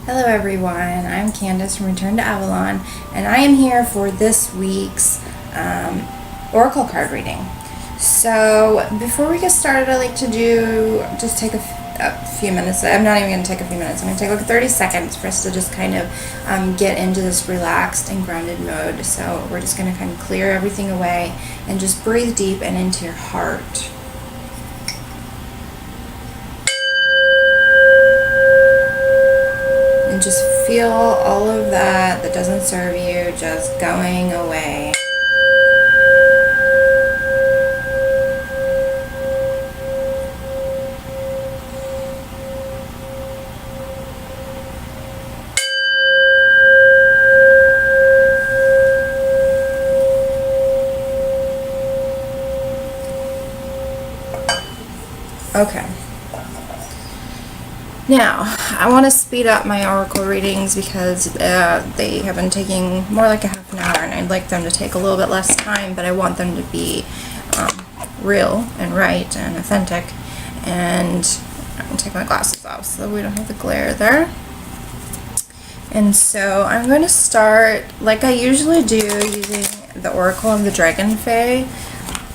Hello everyone, I'm Candace from Return to Avalon, and I am here for this week's Oracle card reading. So before we get started, I like to just take a few minutes. I'm not even going to take a few minutes. I'm going to take like 30 seconds for us to just kind of get into this relaxed and grounded mode. So we're just going to kind of clear everything away and just breathe deep and into your heart. And just feel all of that doesn't serve you just going away. Okay. Now, I want to speed up my oracle readings because they have been taking more like a half an hour, and I'd like them to take a little bit less time, but I want them to be real and right and authentic. And I'm going to take my glasses off so that we don't have the glare there. And so I'm going to start, like I usually do, using the Oracle of the Dragon Fae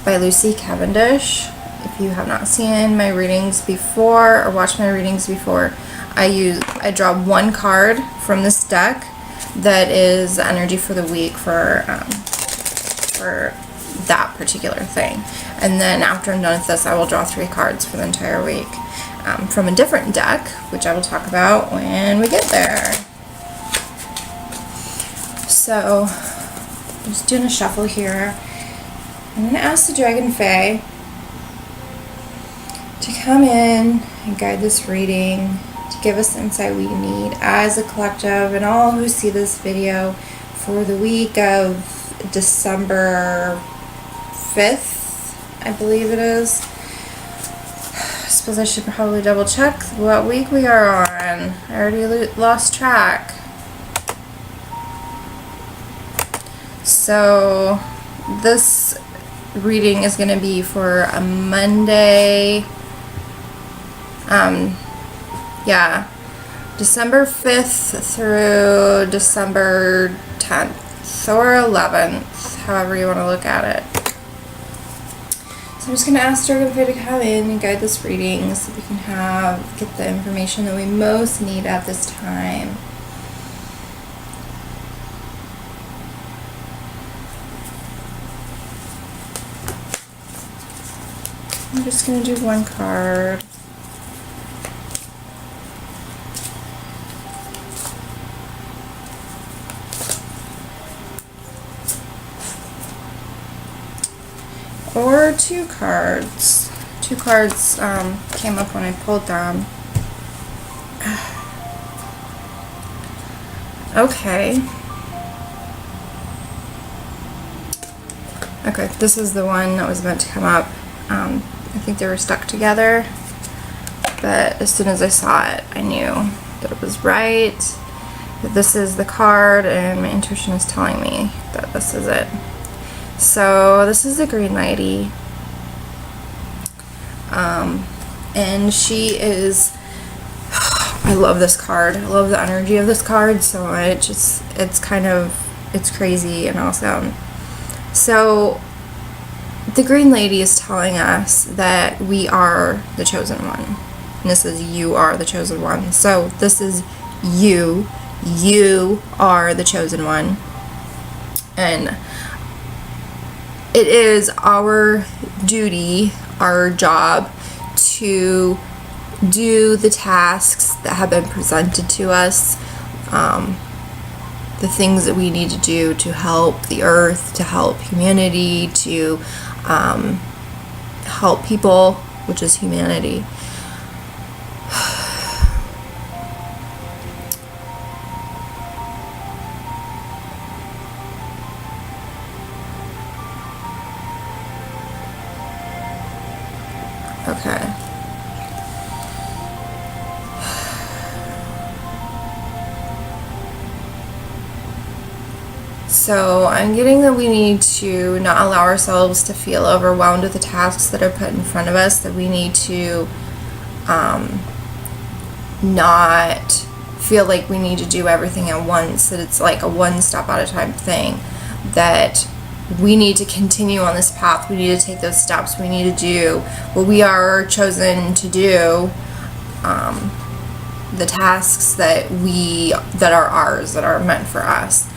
by Lucy Cavendish. If you have not seen my readings before or watched my readings before, I draw one card from this deck that is the energy for the week for that particular thing. And then after I'm done with this, I will draw 3 cards for the entire week from a different deck, which I will talk about when we get there. So, I'm just doing a shuffle here. I'm going to ask the Dragon Fae to come in and guide this reading, to give us the insight we need as a collective and all who see this video for the week of December 5th, I believe it is. I suppose I should probably double check what week we are on. I already lost track. So this reading is going to be for a Monday, December 5th through December 10th or 11th, however you want to look at it. So I'm just going to ask Dragon Fae to come in and guide this reading so we can get the information that we most need at this time. I'm just going to do one card. Or 2 cards. 2 cards came up when I pulled them. Okay. Okay, this is the one that was meant to come up. I think they were stuck together, but as soon as I saw it, I knew that it was right, that this is the card, and my intuition is telling me that this is it. So this is the Green Lady, and she is, I love this card. I love the energy of this card so much. It's crazy and awesome. So the Green Lady is telling us that we are the chosen one. And this is you are the chosen one. So this is you. You are the chosen one. And it is our duty, our job, to do the tasks that have been presented to us, the things that we need to do to help the earth, to help humanity, to help people, which is humanity. Okay. So I'm getting that we need to not allow ourselves to feel overwhelmed with the tasks that are put in front of us, that we need to not feel like we need to do everything at once, that it's like a one step at a time thing, that we need to continue on this path, we need to take those steps, we need to do what we are chosen to do, the tasks that are ours, that are meant for us,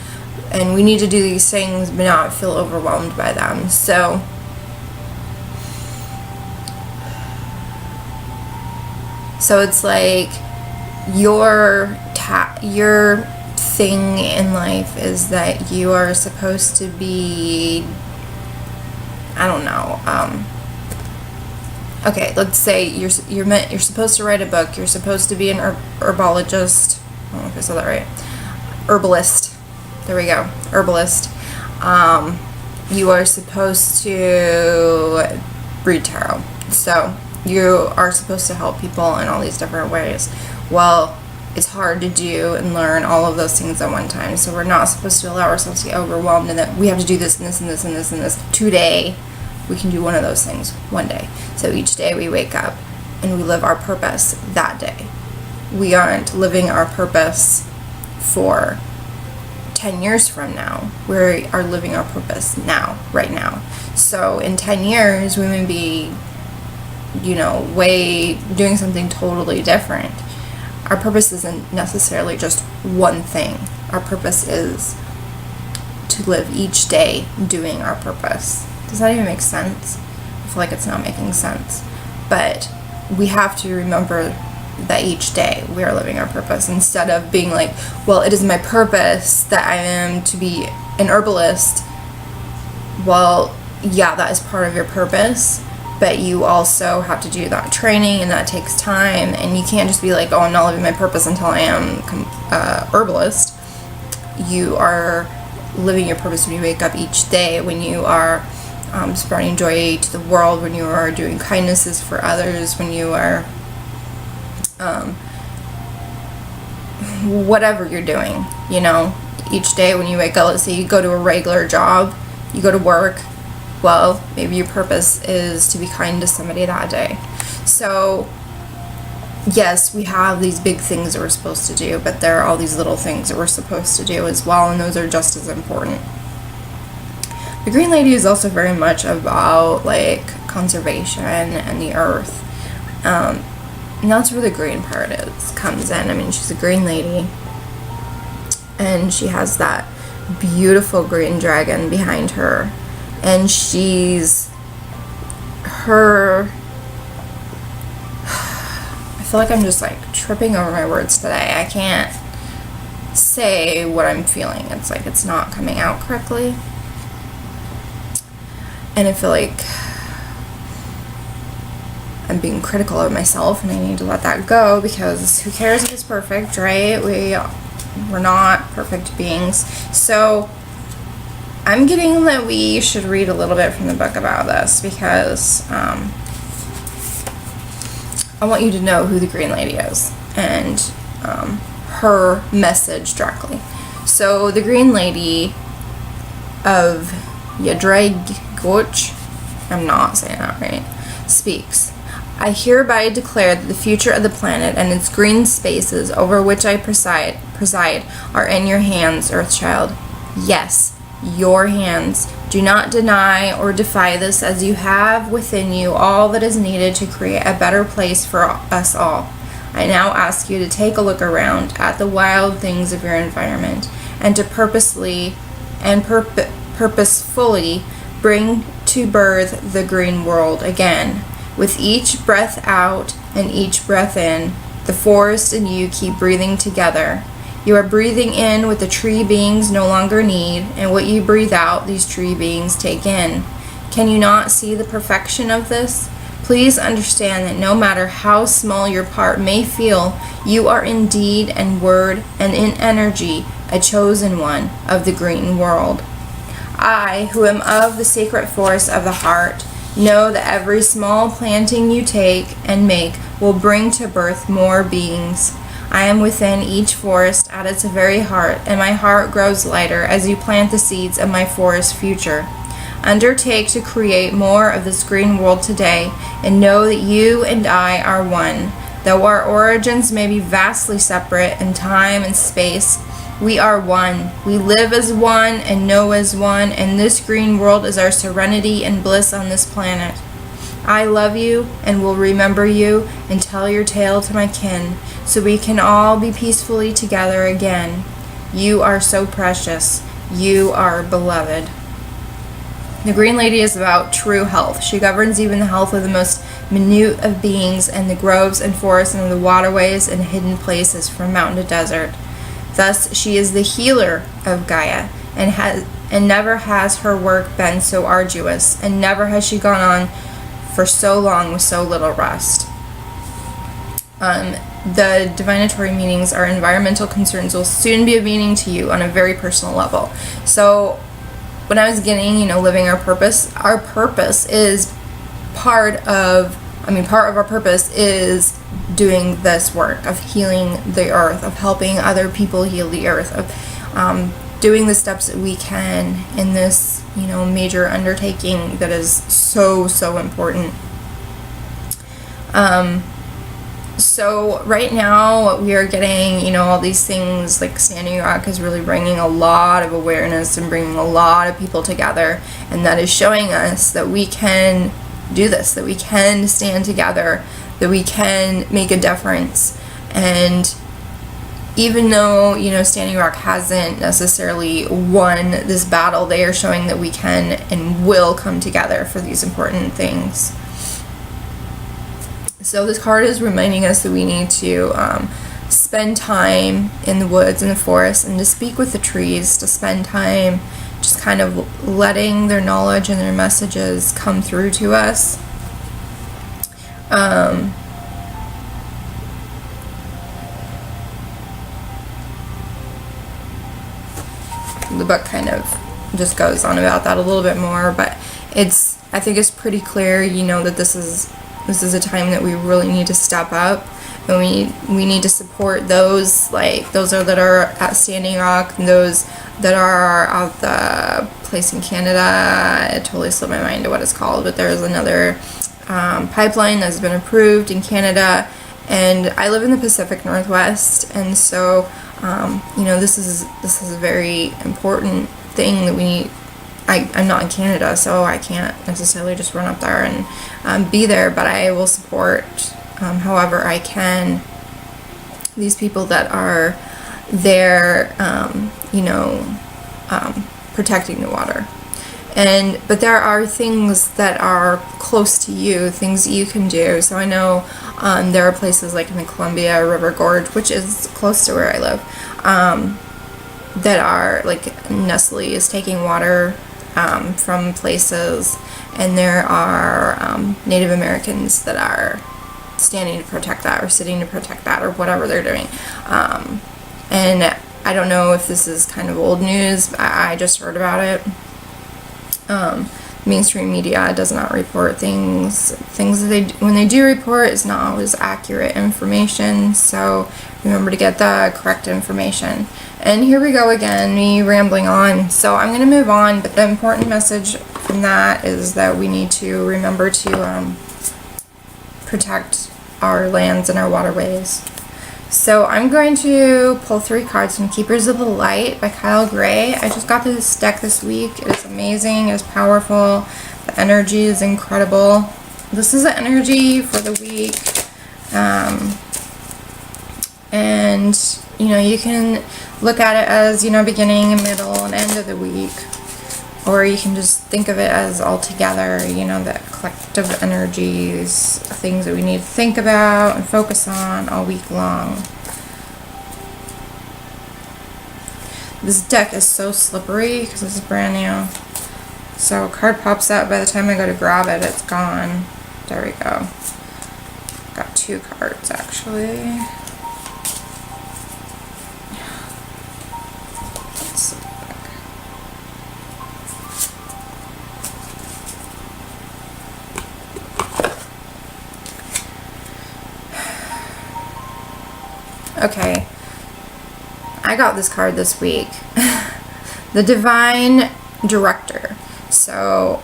and we need to do these things but not feel overwhelmed by them. So it's like your thing in life is that you are supposed to be, I don't know, okay, let's say you're supposed to write a book, you're supposed to be an herbologist, I don't know if I said that right, herbalist, there we go, herbalist, you are supposed to read tarot, so you are supposed to help people in all these different ways. Well, it's hard to do and learn all of those things at one time, so we're not supposed to allow ourselves to get overwhelmed and that we have to do this and this and this and this and this. Today, we can do one of those things one day. So each day we wake up and we live our purpose that day. We aren't living our purpose for 10 years from now. We are living our purpose now, right now. So in 10 years, we may be, doing something totally different. Our purpose isn't necessarily just one thing. Our purpose is to live each day doing our purpose. Does that even make sense? I feel like it's not making sense. But we have to remember that each day we are living our purpose, instead of being like, well, it is my purpose that I am to be an herbalist. Well, yeah, that is part of your purpose, but you also have to do that training, and that takes time, and you can't just be like, oh, I'm not living my purpose until I am herbalist. You are living your purpose when you wake up each day, when you are spreading joy to the world, when you are doing kindnesses for others, when you are whatever you're doing, each day when you wake up. Let's say you go to a regular job, you go to work, well, maybe your purpose is to be kind to somebody that day. So yes, we have these big things that we're supposed to do, but there are all these little things that we're supposed to do as well, and those are just as important. The Green Lady is also very much about like conservation and the earth, and that's where the green part comes in. I mean, she's a green lady, and she has that beautiful green dragon behind her, and I feel like I'm just like tripping over my words today. I can't say what I'm feeling. It's like it's not coming out correctly. And I feel like I'm being critical of myself, and I need to let that go, because who cares if it's perfect, right? We're not perfect beings. So I'm getting that we should read a little bit from the book about this, because I want you to know who the Green Lady is and her message directly. So the Green Lady of Yadragoch, I'm not saying that right, speaks. I hereby declare that the future of the planet and its green spaces over which I preside are in your hands, Earthchild. Yes, your hands. Do not deny or defy this, as you have within you all that is needed to create a better place for us all. I now ask you to take a look around at the wild things of your environment, and to purposefully bring to birth the green world again. With each breath out and each breath in, the forest and you keep breathing together. You are breathing in what the tree beings no longer need, and what you breathe out, these tree beings take in. Can you not see the perfection of this? Please understand that no matter how small your part may feel, you are in deed and word and in energy a chosen one of the green world. I, who am of the sacred force of the heart, know that every small planting you take and make will bring to birth more beings. I am within each forest at its very heart, and my heart grows lighter as you plant the seeds of my forest future. Undertake to create more of this green world today, and know that you and I are one. Though our origins may be vastly separate in time and space, we are one. We live as one and know as one, and this green world is our serenity and bliss on this planet. I love you and will remember you and tell your tale to my kin, so we can all be peacefully together again. You are so precious. You are beloved. The Green Lady is about true health. She governs even the health of the most minute of beings, and the groves and forests and the waterways and hidden places from mountain to desert. Thus, she is the healer of Gaia, and never has her work been so arduous, and never has she gone on for so long with so little rest. The divinatory meanings, our environmental concerns, will soon be a meaning to you on a very personal level. So when I was getting, living our purpose is part of our purpose is doing this work of healing the earth, of helping other people heal the earth, of doing the steps that we can in this, major undertaking that is so, so important. So right now we are getting, all these things, like Standing Rock is really bringing a lot of awareness and bringing a lot of people together, and that is showing us that we can do this, that we can stand together, that we can make a difference. And even though, Standing Rock hasn't necessarily won this battle, they are showing that we can and will come together for these important things. So this card is reminding us that we need to spend time in the woods and the forest, and to speak with the trees, to spend time just kind of letting their knowledge and their messages come through to us. The book kind of just goes on about that a little bit more, but I think it's pretty clear, that this is a time that we really need to step up, and we need to support those that are at Standing Rock, and those that are at the place in Canada. It totally slipped my mind to what it's called, but there's another pipeline that's been approved in Canada, and I live in the Pacific Northwest, and so this is a very important thing that we need. I'm not in Canada, so I can't necessarily just run up there and be there, but I will support however I can these people that are there, protecting the water. But there are things that are close to you, things that you can do. So I know there are places like in the Columbia River Gorge, which is close to where I live, that are like Nestle is taking water from places, and there are Native Americans that are standing to protect that, or sitting to protect that, or whatever they're doing. And I don't know if this is kind of old news. I just heard about it. Mainstream media does not report things that when they do report, it's not always accurate information, so remember to get the correct information. And here we go again, me rambling on. So I'm going to move on, but the important message from that is that we need to remember to protect our lands and our waterways. So I'm going to pull 3 cards from Keepers of the Light by Kyle Gray. I just got this deck this week. It is amazing. It is powerful. The energy is incredible. This is the energy for the week. And, you can look at it as, beginning and middle and end of the week. Or you can just think of it as all together, the collective energies, things that we need to think about and focus on all week long. This deck is so slippery because this is brand new. So a card pops out, by the time I go to grab it, it's gone. There we go. Got 2 cards actually. Okay, I got this card this week. The Divine Director. So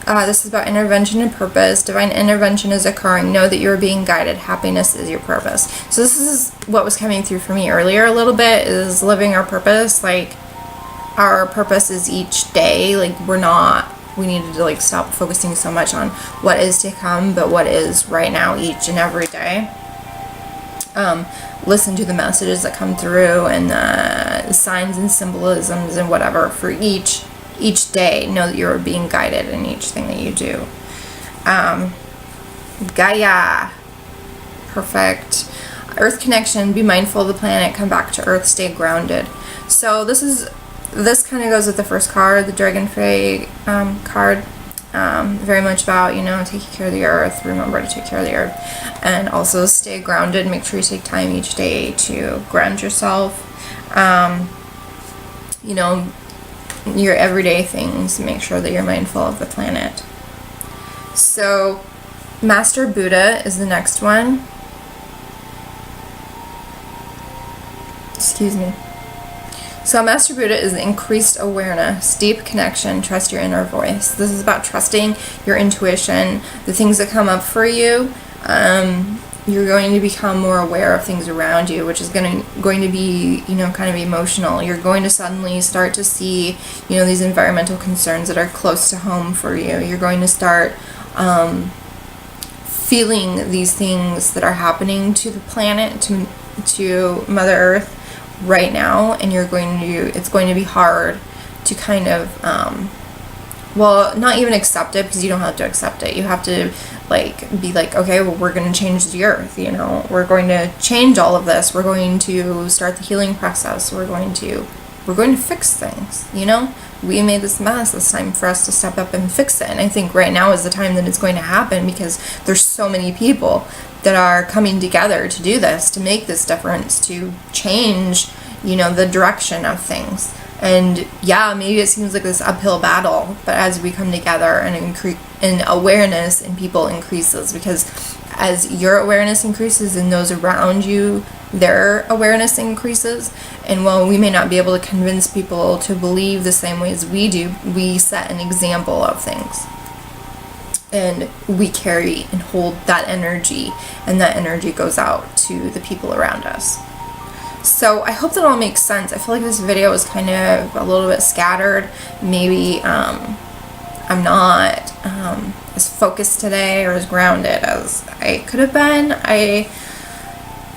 This is about intervention and purpose. Divine intervention is occurring. Know that you're being guided. Happiness is your purpose. So this is what was coming through for me earlier a little bit, is living our purpose. Like, our purpose is each day. Like, we needed to like stop focusing so much on what is to come, but what is right now, each and every day. Listen to the messages that come through, and the signs and symbolisms and whatever for each day. Know that you're being guided in each thing that you do. Gaia. Perfect. Earth connection. Be mindful of the planet. Come back to Earth. Stay grounded. So this kind of goes with the first card, the Dragon Fae card. Very much about, taking care of the earth. Remember to take care of the earth. And also stay grounded. Make sure you take time each day to ground yourself. Your everyday things. Make sure that you're mindful of the planet. So, Master Buddha is the next one. Excuse me. So Master Buddha is increased awareness, deep connection, trust your inner voice. This is about trusting your intuition, the things that come up for you. You're going to become more aware of things around you, which is going to be, kind of emotional. You're going to suddenly start to see, these environmental concerns that are close to home for you. You're going to start feeling these things that are happening to the planet, to Mother Earth right now, and it's going to be hard to kind of not even accept it, because you don't have to accept it. You have to be like, okay, well, we're going to change the earth, we're going to change all of this, we're going to start the healing process, we're going to fix things. We made this mess, it's time for us to step up and fix it. And I think right now is the time that it's going to happen, because there's so many people that are coming together to do this, to make this difference, to change, the direction of things. And yeah, maybe it seems like this uphill battle, but as we come together and awareness in people increases, because as your awareness increases and those around you, their awareness increases. And while we may not be able to convince people to believe the same way as we do, we set an example of things. And we carry and hold that energy, and that energy goes out to the people around us. So I hope that all makes sense. I feel like this video is kind of a little bit scattered. Maybe I'm not as focused today or as grounded as I could have been. I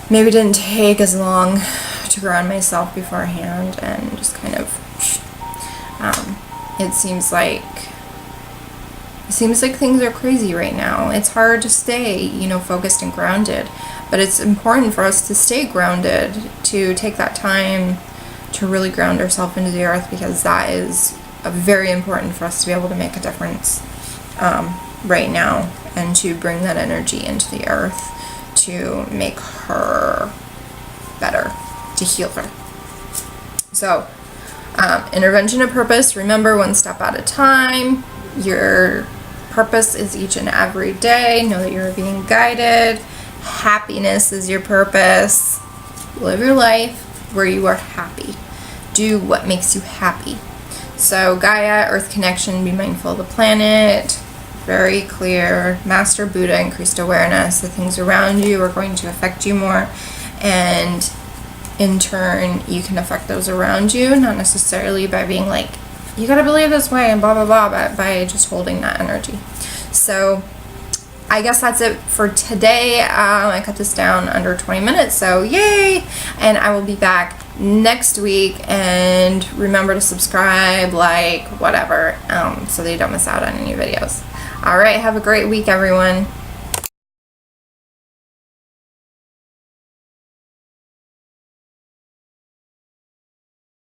maybe didn't take as long to ground myself beforehand, and just kind of it seems like things are crazy right now. It's hard to stay, focused and grounded. But it's important for us to stay grounded, to take that time to really ground ourselves into the earth, because that is very important for us to be able to make a difference right now, and to bring that energy into the earth to make her better, to heal her. So, intervention of purpose. Remember, one step at a time. Your purpose is each and every day. Know that you're being guided. Happiness is your purpose. Live your life where you are happy. Do what makes you happy. So Gaia, Earth connection, be mindful of the planet. Very clear. Master Buddha, increased awareness. The things around you are going to affect you more. And in turn, you can affect those around you. Not necessarily by being like, you gotta believe this way and blah, blah, blah, but by just holding that energy. So I guess that's it for today. I cut this down under 20 minutes, so yay! And I will be back next week, and remember to subscribe, like, whatever, so that you don't miss out on any videos. Alright, have a great week, everyone.